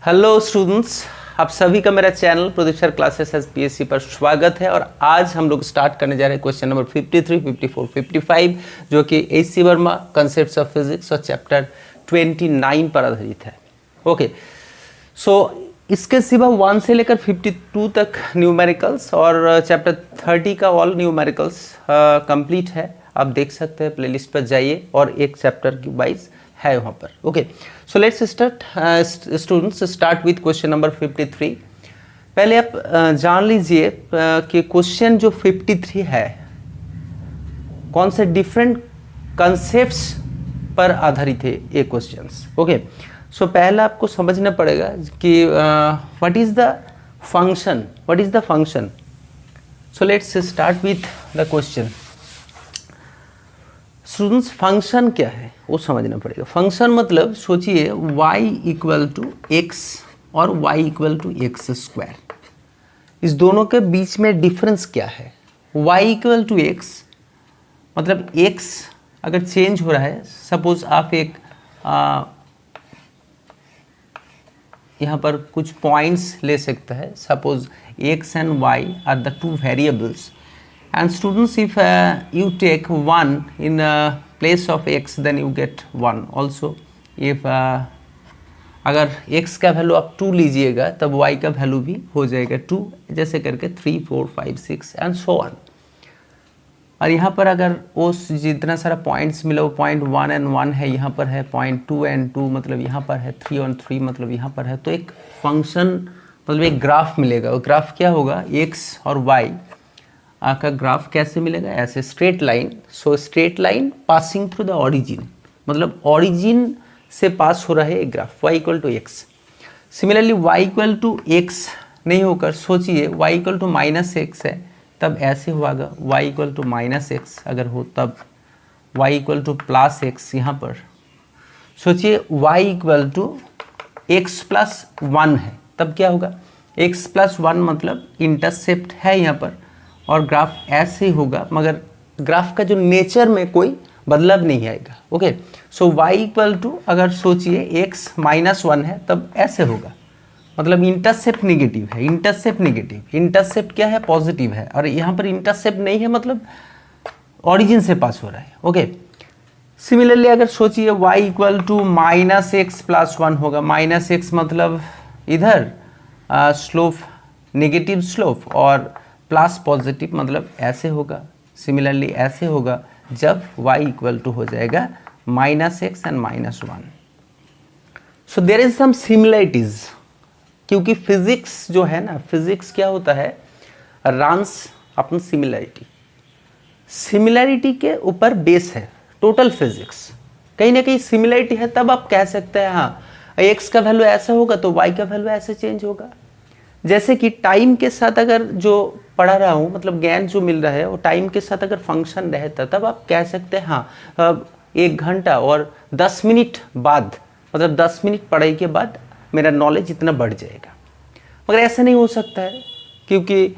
Hello students, आप सभी का मेरा channel Pradeep sir classes SPSC पर स्वागत है। और आज हम लोग स्टार्ट करने जा रहे हैं क्वेश्चन नंबर 53, 54, 55 जो कि एच.सी. वर्मा कंसेप्ट्स ऑफ फिजिक्स और चैप्टर 29 पर आधारित है। ओके, सो इसके सिवा 1 से लेकर 52 तक न्यूमेरिकल्स और चैप्टर 30 का ऑल न्यूमेरिकल्स कंप्लीट है। आप देख सकते हैं, प्लेलिस्ट पर जाइए और एक चैप्टर की वाइज है वहाँ पर। Okay, so let's start students, start with question number 53। पहले आप जान लीजिए कि क्वेश्चन जो 53 है कौन से डिफरेंट कंसेप्ट्स पर आधारित है ये क्वेश्चंस। ओके, सो पहला आपको समझना पड़ेगा कि what is the function. So let's start with the question. Students, function क्या है वो समझना पड़ेगा। फंक्शन मतलब सोचिए y इक्वल टू एक्स और y equal to x square, इस दोनों के बीच में डिफरेंस क्या है। y इक्वल टू एक्स मतलब x अगर चेंज हो रहा है, सपोज आप एक यहाँ पर कुछ पॉइंट्स ले सकते हैं। Suppose x and y are the two variables and students, if you take 1 in place of x, then you get 1 also. if अगर x का वैल्यू आप 2 लीजिएगा तब y का वैल्यू भी हो जाएगा 2, जैसे करके 3, 4, 5, 6 एंड सो ऑन। और यहाँ पर अगर वो जितना सारा पॉइंट्स मिला वो पॉइंट 1 एंड 1 है, यहाँ पर है पॉइंट 2 एंड 2, मतलब यहाँ पर है 3 और 3, मतलब यहाँ पर है। तो एक फंक्शन मतलब एक ग्राफ मिलेगा। वो ग्राफ क्या होगा, x और y का ग्राफ कैसे मिलेगा, ऐसे straight line. So straight line passing through the origin, मतलब ऑरिजिन से पास हो रहा है एक graph y equal to x. Similarly y equal to x नहीं होकर सोचिए y equal to minus x है, तब ऐसे होगा y equal to minus x. अगर हो तब y equal to plus x. यहाँ पर सोचिए y equal to x plus 1 है, तब क्या होगा, x प्लस 1 मतलब इंटरसेप्ट है यहाँ पर, और ग्राफ ऐसे ही होगा, मगर ग्राफ का जो नेचर में कोई बदलाव नहीं आएगा। Okay, so y equal to अगर सोचिए x माइनस 1 है, तब ऐसे होगा, मतलब इंटरसेप्ट नेगेटिव है। इंटरसेप्ट क्या है, पॉजिटिव है, और यहाँ पर इंटरसेप्ट नहीं है, मतलब ऑरिजिन से पास हो रहा है। ओके, सिमिलरली अगर सोचिए y equal to minus x plus 1 होगा। माइनस एक्स मतलब इधर स्लोप, नेगेटिव स्लोप, और प्लस पॉजिटिव मतलब ऐसे होगा। सिमिलरली ऐसे होगा जब y इक्वल टू हो जाएगा minus x and minus 1। So there is some similarities, क्योंकि फिजिक्स जो है ना, फिजिक्स क्या होता है, रन्स अपन सिमिलरिटी के ऊपर बेस है टोटल फिजिक्स। कहीं ना कहीं सिमिलरिटी है, तब आप कह सकते हैं हाँ x का वैल्यू ऐसा होगा तो y का वैल्यू ऐसे चेंज होगा। जैसे कि टाइम के साथ अगर जो पढ़ा रहा हूँ, मतलब ज्ञान जो मिल रहा है वो टाइम के साथ अगर फंक्शन रहता, तब आप कह सकते हैं हाँ 1 घंटा और 10 मिनट बाद, मतलब 10 मिनट पढ़ाई के बाद मेरा नॉलेज इतना बढ़ जाएगा। मगर ऐसा नहीं हो सकता है, क्योंकि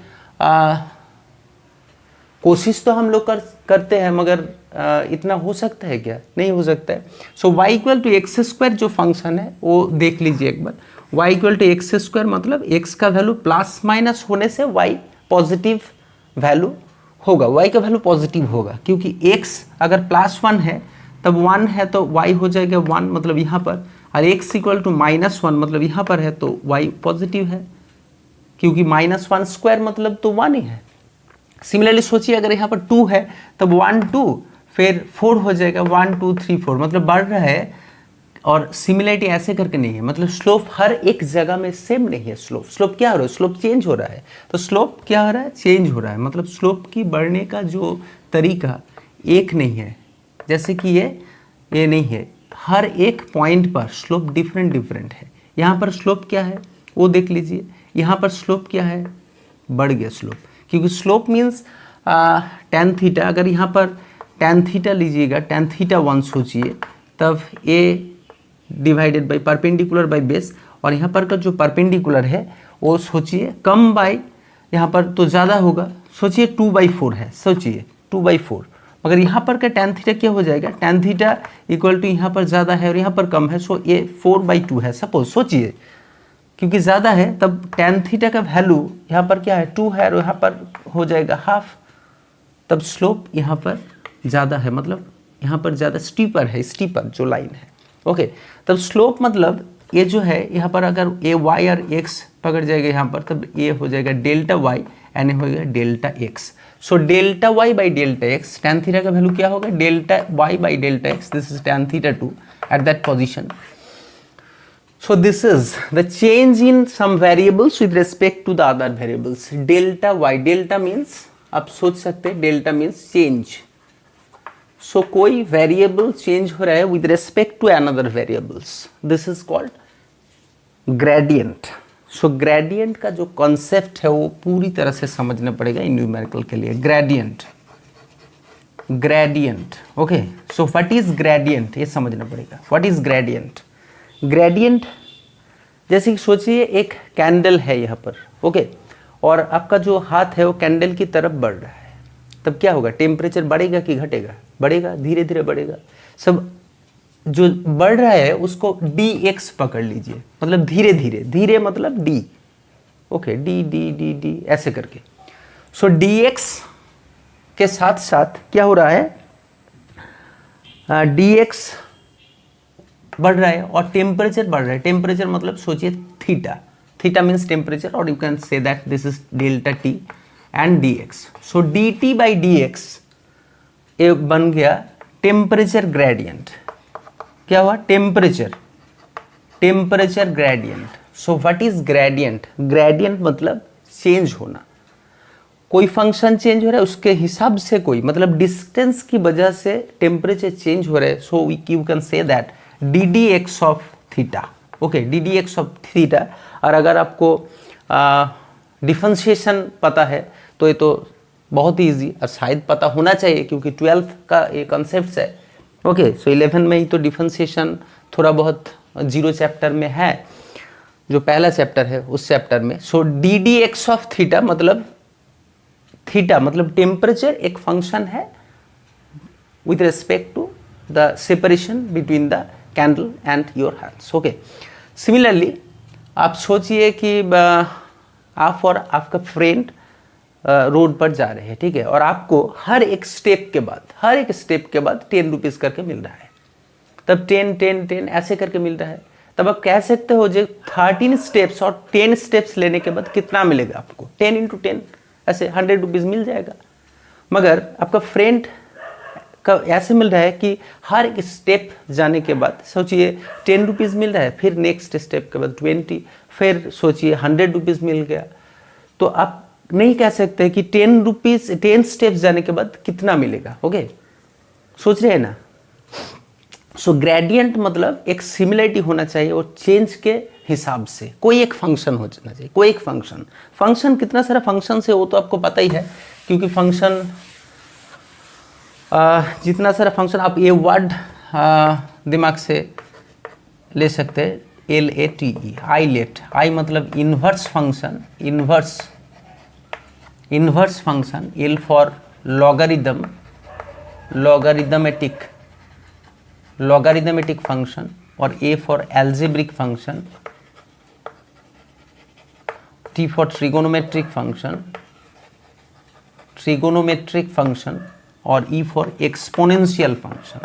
कोशिश तो हम लोग करते हैं, मगर इतना हो सकता है क्या, नहीं हो सकता है। So y equal to x square जो फंक्शन है वो देख लीजिए एक बार। y equal to x square मतलब x का वैल्यू प्लस माइनस होने से y पॉजिटिव वैल्यू होगा, y का वैल्यू पॉजिटिव होगा, क्योंकि x अगर प्लस 1 है तब 1 है तो y हो जाएगा 1, मतलब यहाँ पर, और x इक्वल टू माइनस 1 मतलब यहाँ पर है तो y पॉजिटिव है, क्योंकि माइनस 1 स्क्वायर मतलब तो 1 ही है। सिमिलरली सोचिए अगर यहाँ पर 2 है तब 1 2 फिर 4 हो जाएगा, 1 2 3 4, मतलब बढ़ रहा है। और सिमिलरिटी ऐसे करके नहीं है, मतलब स्लोप हर एक जगह में सेम नहीं है। स्लोप क्या हो रहा है, स्लोप चेंज हो रहा है। तो स्लोप क्या हो रहा है, चेंज हो रहा है, मतलब स्लोप की बढ़ने का जो तरीका एक नहीं है। जैसे कि ये नहीं है, हर एक पॉइंट पर स्लोप डिफरेंट है। यहाँ पर स्लोप क्या है वो देख लीजिए, यहाँ पर स्लोप क्या है, बढ़ गया स्लोप, क्योंकि स्लोप मीन्स tan थीटा। अगर यहाँ पर tan थीटा लीजिएगा, tan थीटा 1 सोचिए, तब a divided by perpendicular by base, और यहाँ पर का जो परपेंडिकुलर है वो सोचिए कम बाई यहाँ पर तो ज़्यादा होगा। सोचिए 2/4 है, सोचिए 2/4, मगर यहाँ पर का tan थीटा क्या हो जाएगा, tan थीटा इक्वल टू यहाँ पर ज़्यादा है और यहाँ पर कम है, सो ये 4/2 है। सपोज सोचिए क्योंकि ज़्यादा है तब tan थीटा का वैल्यू यहाँ पर क्या है 2 है और यहाँ पर हो जाएगा हाफ, तब स्लोप यहाँ पर ज़्यादा है, मतलब यहाँ पर ज़्यादा स्टीपर है, स्टीपर जो लाइन है। ओके, तब स्लोप मतलब ये जो है यहाँ पर अगर ए वाई और एक्स पकड़ जाएगा यहाँ पर, तब ये हो जाएगा डेल्टा वाई एंड हो जाएगा delta x. So delta y by delta x, tan theta का वैल्यू क्या होगा delta y by delta x, this is tan theta 2 at that position. So this is the change in some variables with respect to the other variables. Delta y, delta means आप सोच सकते हैं delta means change. So कोई variable change हो रहा है with respect to another variables. This is called gradient. So gradient का जो concept है वो पूरी तरह से समझना पड़ेगा इन न्यूमेरिकल के लिए। gradient, gradient, okay. So what is gradient ये समझना पड़ेगा। What is gradient? ग्रेडियंट जैसे कि सोचिए एक कैंडल है यहाँ पर, ओके, और आपका जो हाथ है वो कैंडल की तरफ बढ़ रहा है, तब क्या होगा टेम्परेचर बढ़ेगा कि घटेगा, बढ़ेगा, धीरे धीरे बढ़ेगा। सब जो बढ़ रहा है उसको dx पकड़ लीजिए, मतलब धीरे धीरे, धीरे मतलब d, okay, d d d d ऐसे करके। सो dx के साथ साथ क्या हो रहा है, dx बढ़ रहा है और टेम्परेचर बढ़ रहा है। टेम्परेचर मतलब सोचिए थीटा, थीटा मीन्स टेम्परेचर, और you can say that this is delta T and D x. So D T by D x ये बन गया टेम्परेचर ग्रेडियंट। क्या हुआ temperature, temperature gradient. So what is gradient? Gradient मतलब change होना, कोई function change हो रहा है उसके हिसाब से, कोई मतलब डिस्टेंस की वजह से टेम्परेचर चेंज हो रहा है। So you can say that D d x of theta, okay, D d x of theta. और अगर आपको डिफरेंशिएशन पता है तो ये तो बहुत ही ईजी और शायद पता होना चाहिए क्योंकि 12th का ये कॉन्सेप्ट है, ओके। सो 11 में ही तो डिफरेंशिएशन थोड़ा बहुत 0 चैप्टर में है, जो पहला चैप्टर है उस चैप्टर में। So d d x of theta मतलब, थीटा मतलब टेम्परेचर एक फंक्शन है with respect to the separation between the candle and your hands, okay. Similarly आप सोचिए कि आप और आपका फ्रेंड रोड पर जा रहे हैं, ठीक है, और आपको हर एक स्टेप के बाद, हर एक स्टेप के बाद 10 रुपीज़ करके मिल रहा है, तब 10 10 10 ऐसे करके मिल रहा है, तब आप कह सकते हो जो 13 स्टेप्स और 10 स्टेप्स लेने के बाद कितना मिलेगा आपको, 10 × 10 ऐसे 100 रुपीज़ मिल जाएगा। मगर आपका फ्रेंड का ऐसे मिल रहा है कि हर एक स्टेप जाने के बाद सोचिए 10 रुपीज़ मिल रहा है, फिर नेक्स्ट स्टेप के बाद 20, फिर सोचिए 100 रुपीज़ मिल गया। तो आप नहीं कह सकते कि 10 रुपीज़ 10 स्टेप्स जाने के बाद कितना मिलेगा, ओके, सोच रहे हैं ना। सो ग्रेडियंट मतलब एक सिमिलरिटी होना चाहिए और चेंज के हिसाब से कोई एक फंक्शन हो जाना चाहिए, कोई एक फंक्शन कितना सारा फंक्शन है वो तो आपको पता ही है, क्योंकि फंक्शन जितना सारा फंक्शन आप ये वर्ड दिमाग से ले सकते हैं, LATE, आईलेट, आई मतलब inverse function, inverse function, L for logarithm, logarithmic function, और A for algebraic function, T for trigonometric function, और E for exponential function,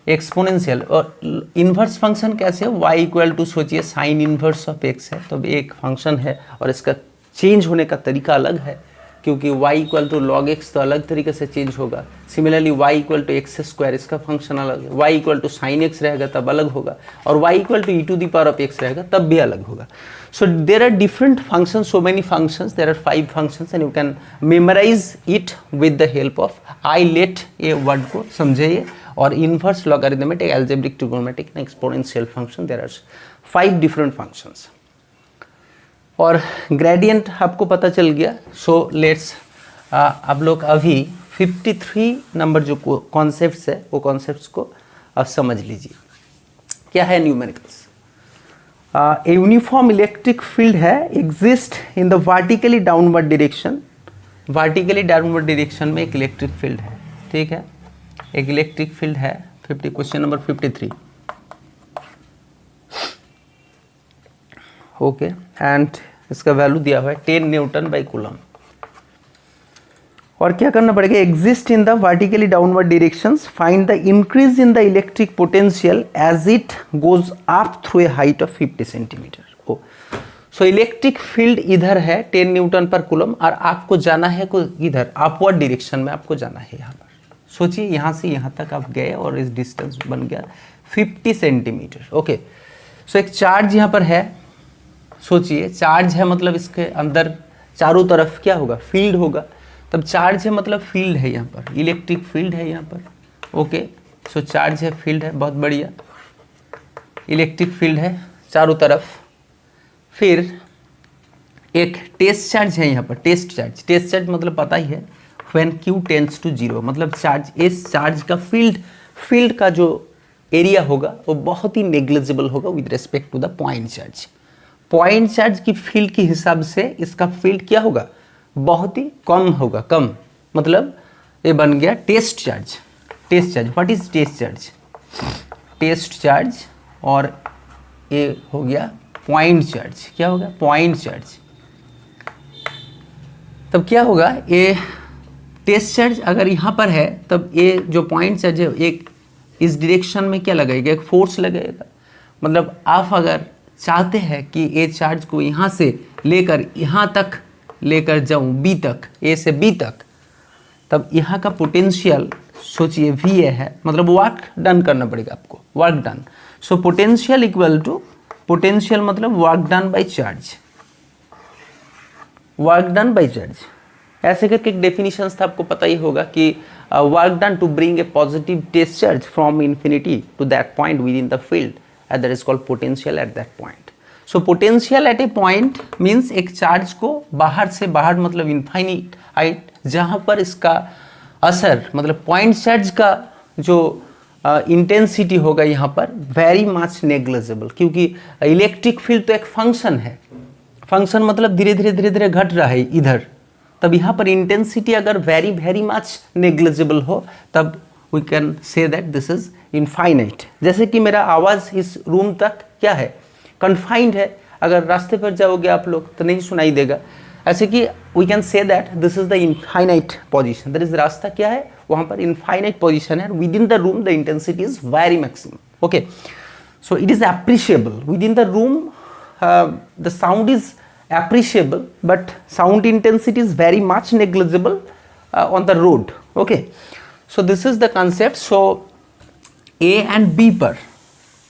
exponential. और इन्वर्स फंक्शन कैसे है, y इक्वल टू सोचिए साइन इन्वर्स ऑफ x है, तो एक function है और इसका चेंज होने का तरीका अलग है, क्योंकि y equal to log x तो अलग तरीके से चेंज होगा। Similarly y equal to x square, इसका फंक्शन अलग है, y equal to sine x रहेगा तब अलग होगा, और y equal to e to the power of x रहेगा तब भी अलग होगा। So there are different functions, so many functions, there are 5 functions and you can memorize it with the help of ILATE, ये वर्ड को समझिए, और inverse, logarithmic, algebraic, trigonometric, exponential function, there are 5 different functions। और gradient आपको पता चल गया। So let's आप लोग अभी 53 नंबर जो कॉन्सेप्ट्स है वो कॉन्सेप्ट्स को अब समझ लीजिए। क्या है numericals? A uniform electric field है exist in the vertically downward direction, vertically downward direction में एक इलेक्ट्रिक फील्ड है, ठीक है, एक इलेक्ट्रिक फील्ड है। क्वेश्चन नंबर 53, ओके, एंड इसका वैल्यू दिया हुआ है 10 न्यूटन बाई कूलम। और क्या करना पड़ेगा, exist in the vertically downward directions, find the increase in the electric potential as it goes up through a height of 50 centimetre. Oh so electric field इधर है 10 न्यूटन पर कूलम, और आपको जाना है इधर अपवर्ड डायरेक्शन में आपको जाना है। यहाँ पर सोचिए यहाँ से यहाँ तक आप गए और इस डिस्टेंस बन गया 50 सेंटीमीटर। ओके, सो एक चार्ज यहाँ पर है, सोचिए चार्ज है मतलब इसके अंदर चारों तरफ क्या होगा, फील्ड होगा। तब चार्ज है मतलब फील्ड है, यहाँ पर इलेक्ट्रिक फील्ड है यहाँ पर। ओके, सो चार्ज है, फील्ड है, बहुत बढ़िया, इलेक्ट्रिक फील्ड है चारों तरफ। फिर एक टेस्ट चार्ज है यहाँ पर, टेस्ट चार्ज मतलब पता ही है, व्हेन Q टेंड्स टू 0, मतलब चार्ज, इस चार्ज का फील्ड का जो एरिया होगा वो बहुत ही नेग्लिजिबल होगा with respect to the point charge. Point charge की फील्ड के हिसाब से इसका फील्ड क्या होगा, बहुत ही कम होगा, कम, मतलब ये बन गया test charge. What is test charge? Test charge, और ये हो गया पॉइंट चार्ज। क्या होगा, पॉइंट चार्ज। तब क्या होगा, ये टेस्ट चार्ज अगर यहाँ पर है तब ये जो पॉइंट चार्ज है एक इस डायरेक्शन में क्या लगेगा, एक फोर्स लगेगा। मतलब आप अगर चाहते हैं कि ये चार्ज को यहाँ से लेकर यहाँ तक लेकर जाऊँ, बी तक, ए से बी तक, तब यहाँ का पोटेंशियल सोचिए वी ए है, मतलब वर्क डन करना पड़ेगा आपको, work done. So potential equal to, potential मतलब work done by charge, work done by charge. ऐसे करके एक डेफिनेशन था, आपको पता ही होगा कि work done to bring a positive test charge from infinity to that point within the field, and that is called potential at that point. So potential at a point means एक charge को बाहर से बाहर, मतलब infinite height, जहाँ पर इसका असर, मतलब पॉइंट चार्ज का जो इंटेंसिटी होगा यहाँ पर वेरी मच नेग्लिजिबल, क्योंकि इलेक्ट्रिक फील्ड तो एक फंक्शन है, फंक्शन मतलब धीरे धीरे घट रहा है इधर। तब यहाँ पर इंटेंसिटी अगर वेरी मच नेग्लिजिबल हो, तब we can say that this is infinite. जैसे कि मेरा आवाज़ इस रूम तक क्या है, कन्फाइंड है, अगर रास्ते पर जाओगे आप लोग तो नहीं सुनाई देगा। ऐसे कि we can say that this is the infinite position, that is रास्ता क्या है, वहाँ पर इनफाइनाइट पोजीशन है, within the room the intensity is very maximum. Okay, so it is appreciable within the room, the sound is appreciable, but sound intensity is very much negligible on the road. Okay, so this is the concept. So A and B पर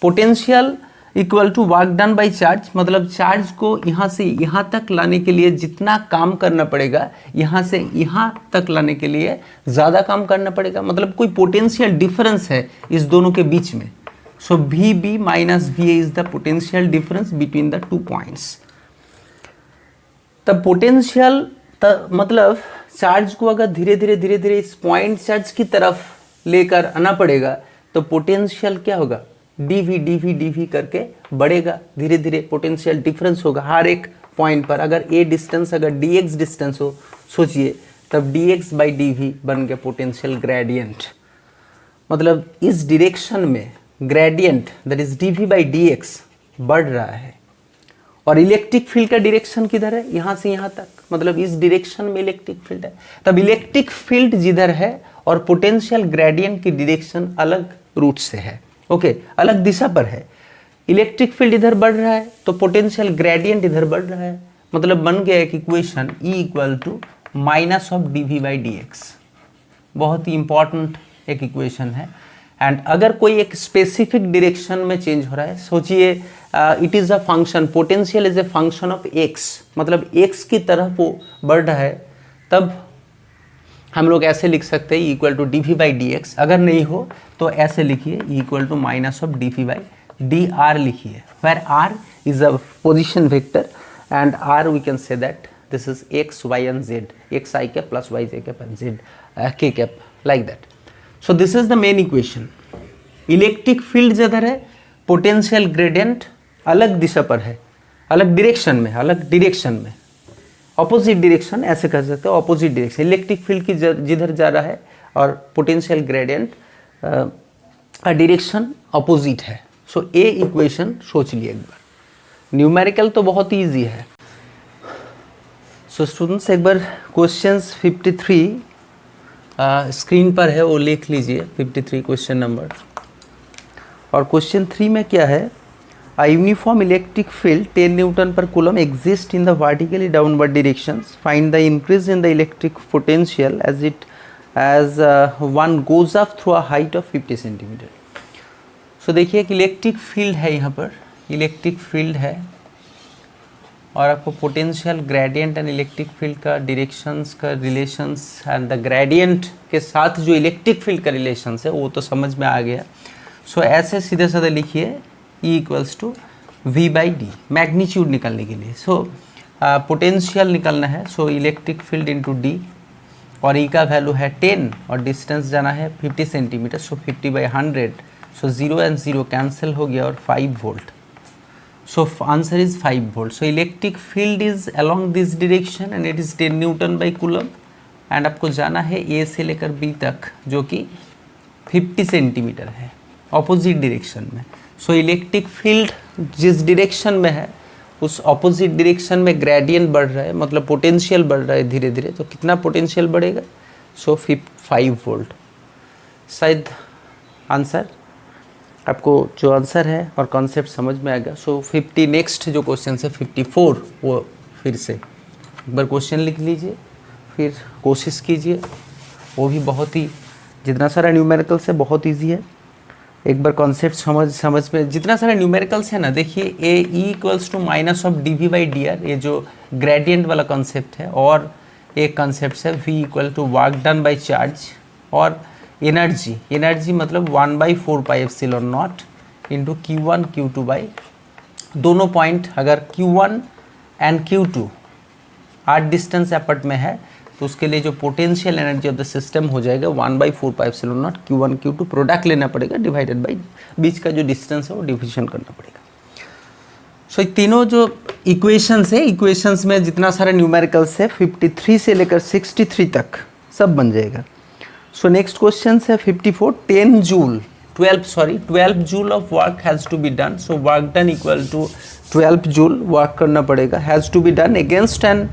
potential equal to work done by charge, मतलब charge को यहाँ से यहाँ तक लाने के लिए जितना काम करना पड़ेगा, यहाँ से यहाँ तक लाने के लिए ज़्यादा काम करना पड़ेगा, मतलब कोई पोटेंशियल डिफरेंस है इस दोनों के बीच में। So VB minus VA is the potential difference between the 2 points. तब पोटेंशियल मतलब चार्ज को अगर धीरे धीरे इस पॉइंट चार्ज की तरफ लेकर आना पड़ेगा, तो पोटेंशियल क्या होगा, dV करके बढ़ेगा, धीरे धीरे पोटेंशियल डिफरेंस होगा हर एक पॉइंट पर। अगर a डिस्टेंस, अगर dx डिस्टेंस हो, सोचिए तब dx बाई dV बन गया पोटेंशियल ग्रेडियंट। मतलब इस डायरेक्शन में gradient that is dV by dx बढ़ रहा है, और इलेक्ट्रिक फील्ड का डायरेक्शन किधर है, यहाँ से यहाँ तक, मतलब इस डायरेक्शन में इलेक्ट्रिक फील्ड है। तब इलेक्ट्रिक फील्ड जिधर है और पोटेंशियल ग्रेडियंट की डायरेक्शन अलग रूट से है। ओके, अलग दिशा पर है। इलेक्ट्रिक फील्ड इधर बढ़ रहा है तो पोटेंशियल ग्रेडियंट इधर बढ़ रहा है, मतलब बन गया एक equation E equal to minus of dV by dx। बहुत ही इंपॉर्टेंट एक इक्वेशन है। एंड अगर कोई एक स्पेसिफिक डायरेक्शन में चेंज हो रहा है, सोचिए it is a function, potential is a function of x, मतलब x की तरफ वो बढ़ रहा है, तब हम लोग ऐसे लिख सकते हैं equal to dV by dx। अगर नहीं हो तो ऐसे लिखिए equal to minus of dV by dr लिखिए, where r is a position vector and r we can say that this is x y and z, x I cap plus y j cap and z k cap, like that. So this is the main equation. Electric field जिधर है, potential gradient अलग दिशा पर है, अलग direction में, opposite direction ऐसे कह सकते हो, ऑपोजिट डायरेक्शन। इलेक्ट्रिक फील्ड की जिधर जा रहा है और पोटेंशियल ग्रेडियंट डायरेक्शन ऑपोजिट है। सो ए इक्वेशन सोच लिए एक बार। न्यूमेरिकल तो बहुत ईजी है। सो स्टूडेंट्स एक बार क्वेश्चंस 53 स्क्रीन पर है, वो लिख लीजिए 53 क्वेश्चन नंबर। और क्वेश्चन 3 में क्या है, A uniform electric field 10 Newton per coulomb exists in the vertically downward directions. Find the increase in the electric potential as one goes up through a height of 50 centimeter. So देखिए एक electric field है, यहाँ पर electric field है और आपको potential gradient and electric field का directions का रिलेशंस एंड द ग्रेडियंट के साथ जो इलेक्ट्रिक फील्ड का रिलेशंस है वो तो समझ में आ गया। सो ऐसे सीधे साधे लिखिए E equals to V by d, magnitude निकालने के लिए। सो पोटेंशियल निकालना है, so electric field into d, और E का वैल्यू है 10 और डिस्टेंस जाना है 50 centimetre, so 50 by 100, so 0 and 0 cancel हो गया और 5 volt. So answer is 5 volt. So electric field is along this direction and it is 10 newton by coulomb and आपको जाना है A से लेकर B तक जो कि 50 सेंटीमीटर है ऑपोजिट डायरेक्शन में। सो इलेक्ट्रिक फील्ड जिस डायरेक्शन में है उस ऑपोजिट डायरेक्शन में ग्रेडियंट बढ़ रहा है, मतलब पोटेंशियल बढ़ रहा है धीरे धीरे। तो कितना पोटेंशियल बढ़ेगा, सो 5 वोल्ट। शायद आंसर आपको जो आंसर है और कॉन्सेप्ट समझ में आएगा। सो 50 नेक्स्ट जो क्वेश्चन है 54, वो फिर से एक बार क्वेश्चन लिख लीजिए, फिर कोशिश कीजिए। वो भी बहुत ही, जितना सारा न्यूमेरिकल्स है बहुत ईजी है। एक बार कॉन्सेप्ट समझ में, जितना सारा न्यूमेरिकल्स है ना, देखिए a E equals to minus of d V by d r, ये जो ग्रेडियंट वाला कॉन्सेप्ट है, और एक कॉन्सेप्ट है V equal to work done by charge, और एनर्जी मतलब 1/4 pi epsilon naught into Q1 Q2 by, दोनों पॉइंट अगर Q1 and Q2 art distance Appert में है तो उसके लिए जो potential energy of the system हो जाएगा 1/4 pi epsilon not Q1 Q2, product लेना पड़ेगा डिवाइडेड बाई बीच का जो डिस्टेंस है वो डिविजन करना पड़ेगा। सो ये तीनों जो इक्वेशंस है, इक्वेशंस में जितना सारा न्यूमेरिकल्स है 53 से लेकर 63 तक सब बन जाएगा। सो नेक्स्ट क्वेश्चन है 54, 12 joule of work has to be done. So work done equal to 12 joule work करना पड़ेगा, has to be done against an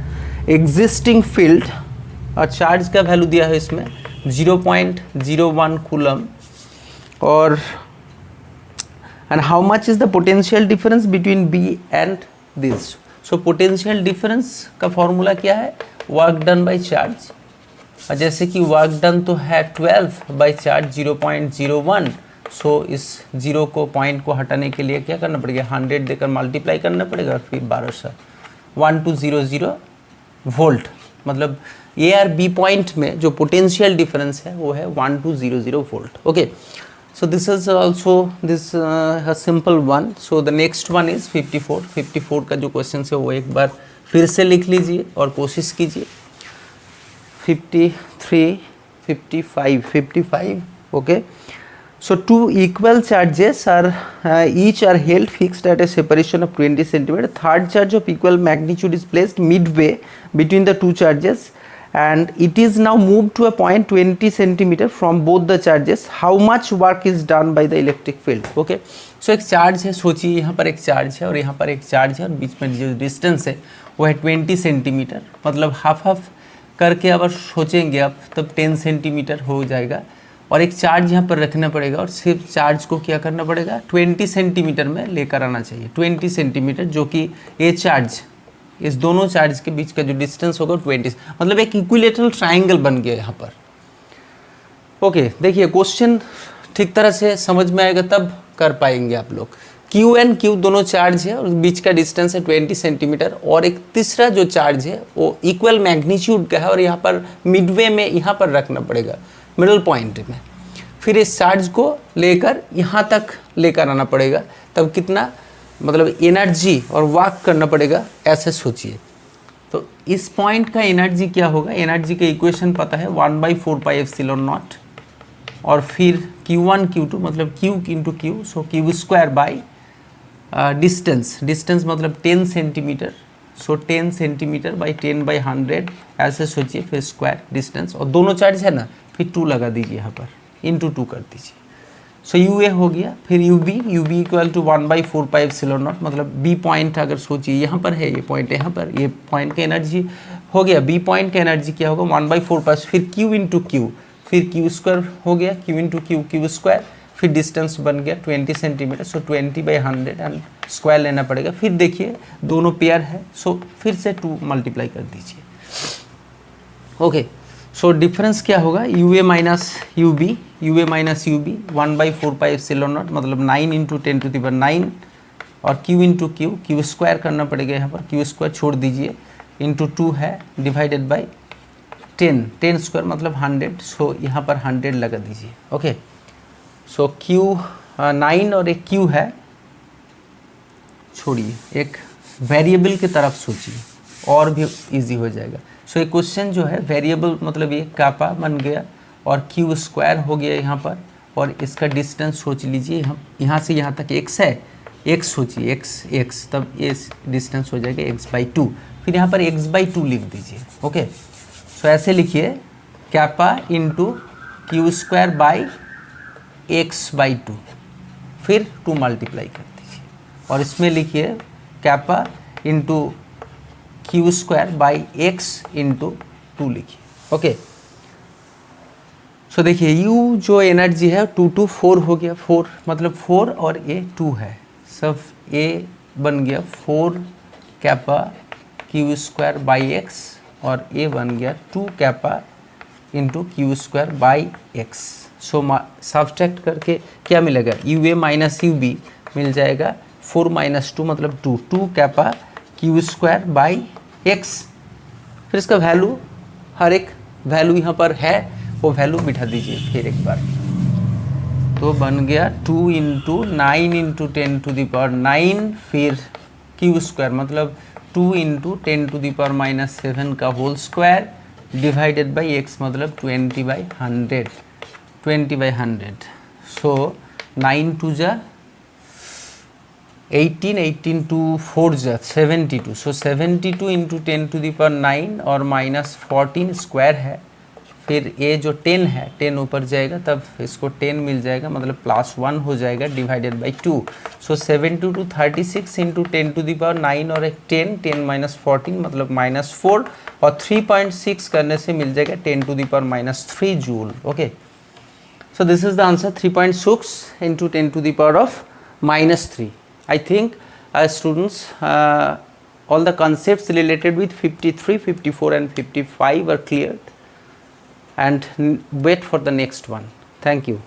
existing field, और चार्ज का वैल्यू दिया है इसमें 0.01 कूलम, और and how much is the potential difference between B and this. So potential difference का formula क्या है, वर्क डन बाई चार्ज, और जैसे कि वर्क डन तो है 12 बाई चार्ज 0.01, सो इस 0 को पॉइंट को हटाने के लिए क्या करना पड़ेगा, 100 देकर मल्टीप्लाई करना पड़ेगा, फिर 1200, 1200 वोल्ट, मतलब ए आर बी पॉइंट में जो पोटेंशियल डिफरेंस है वो है 1200 volt. Okay, so this is also this simple one. So the next one is 54 का जो क्वेश्चन है वो एक बार फिर से लिख लीजिए और कोशिश कीजिए। 53, 55, okay. So two equal charges are each are held fixed at a separation of 20 centimeter. Third charge of equal magnitude is placed midway between the two charges and it is now moved to a point 20 centimeter from both the charges. How much work is done by the electric field? Okay. So एक charge है, सोचिए यहाँ पर एक charge है और यहाँ पर एक चार्ज है और बीच में जो डिस्टेंस है वो है 20 सेंटीमीटर, मतलब हाफ करके अगर सोचेंगे आप तब 10 सेंटीमीटर हो जाएगा, और एक चार्ज यहाँ पर रखना पड़ेगा और सिर्फ चार्ज को क्या करना पड़ेगा 20 सेंटीमीटर में लेकर आना चाहिए। 20 सेंटीमीटर जो कि ये चार्ज, इस दोनों चार्ज के बीच का जो डिस्टेंस होगा 20, मतलब एक इक्विलेटरल ट्राइंगल बन गया यहाँ पर। ओके, देखिए क्वेश्चन ठीक तरह से समझ में आएगा तब कर पाएंगे आप लोग। Q एंड Q दोनों चार्ज है और बीच का डिस्टेंस है 20 सेंटीमीटर, और एक तीसरा जो चार्ज है वो इक्वल मैग्नीट्यूड का है और यहाँ पर मिडवे में यहाँ पर रखना पड़ेगा, मिडल पॉइंट में। फिर इस चार्ज को लेकर यहाँ तक लेकर आना पड़ेगा, तब कितना मतलब एनर्जी और वर्क करना पड़ेगा, ऐसे सोचिए। तो इस पॉइंट का एनर्जी क्या होगा, एनर्जी का इक्वेशन पता है 1/4 पाई एप्सिलॉन नॉट, और फिर Q1 Q2 मतलब Q into Q, so Q square by distance मतलब 10 सेंटीमीटर, सो 10 सेंटीमीटर बाई 10/100, ऐसे सोचिए, फिर स्क्वायर डिस्टेंस, और दोनों चार्ज है ना, फिर 2 लगा दीजिए यहाँ पर, इंटू 2 कर दीजिए, सो यू ए हो गया, फिर यू बी इक्वल टू 1/4πε0, मतलब बी पॉइंट अगर सोचिए यहाँ पर है, ये पॉइंट यहाँ पर, ये पॉइंट का एनर्जी हो गया, बी पॉइंट का एनर्जी क्या होगा 1/4π, फिर क्यू इंटू क्यू, फिर क्यू स्क्वायर हो गया, Q into q, q square, फिर डिस्टेंस बन गया 20 सेंटीमीटर, सो 20/100 एंड स्क्वायर लेना पड़ेगा। फिर देखिए दोनों पेयर है, सो फिर से 2 मल्टीप्लाई कर दीजिए। ओके, सो डिफरेंस क्या होगा, U A minus U B, 1/4πε0, मतलब 9 इंटू 10⁹ और q into q, q square करना पड़ेगा यहाँ पर, क्यू स्क्वायर छोड़ दीजिए, इंटू 2 है, डिवाइडेड बाई 10 स्क्वायर मतलब 100, सो यहाँ पर 100 लगा दीजिए। ओके, सो क्यू 9 और एक क्यू है, छोड़िए, एक वेरिएबल की तरफ सोचिए और भी इजी हो जाएगा। सो ये क्वेश्चन जो है वेरिएबल मतलब ये कापा बन गया और क्यू स्क्वायर हो गया यहाँ पर, और इसका डिस्टेंस सोच लीजिए, यहाँ से यहाँ तक x है, x सोचिए, x तब ये डिस्टेंस हो जाएगा x/2, फिर यहाँ पर x/2 लिख दीजिए। ओके, सो ऐसे लिखिए kappa into q square by x/2, फिर 2 मल्टीप्लाई कर दीजिए, और इसमें लिखिए kappa into q square by x into 2 लिखिए। ओके, सो देखिए u जो एनर्जी है 2 to 4 हो गया, 4 मतलब 4 और a 2 है, सब a बन गया 4 kappa q square by x और a बन गया 2 kappa into q square by x। So subtract करके क्या मिलेगा, U A minus U B मिल जाएगा 4 - 2 मतलब 2 kappa q square by x, फिर इसका वैल्यू, हर एक वैल्यू यहाँ पर है वो वैल्यू बिठा दीजिए फिर एक बार, तो बन गया 2 इंटू 9 इंटू 10⁹, फिर क्यू स्क्वायर मतलब 2 इंटू 10⁻⁻7 का whole square divided by x मतलब 20/100, सो 9 2 जा 18, 18 2 4 जा 72, सो 72 इंटू 10⁹ और -14 स्क्वायर है, फिर ये जो 10 है 10 ऊपर जाएगा तब इसको 10 मिल जाएगा, मतलब +1 हो जाएगा डिवाइडेड बाई 2, सो 72 36 इंटू 10⁹ और एक 10 14 मतलब -4 और 3.6 करने से मिल जाएगा 10⁻³ joule. Okay, so this is the answer, 3.6 into 10⁻³ I think students all the concepts related with 53, 54 and 55 are cleared, and wait for the next one. Thank you.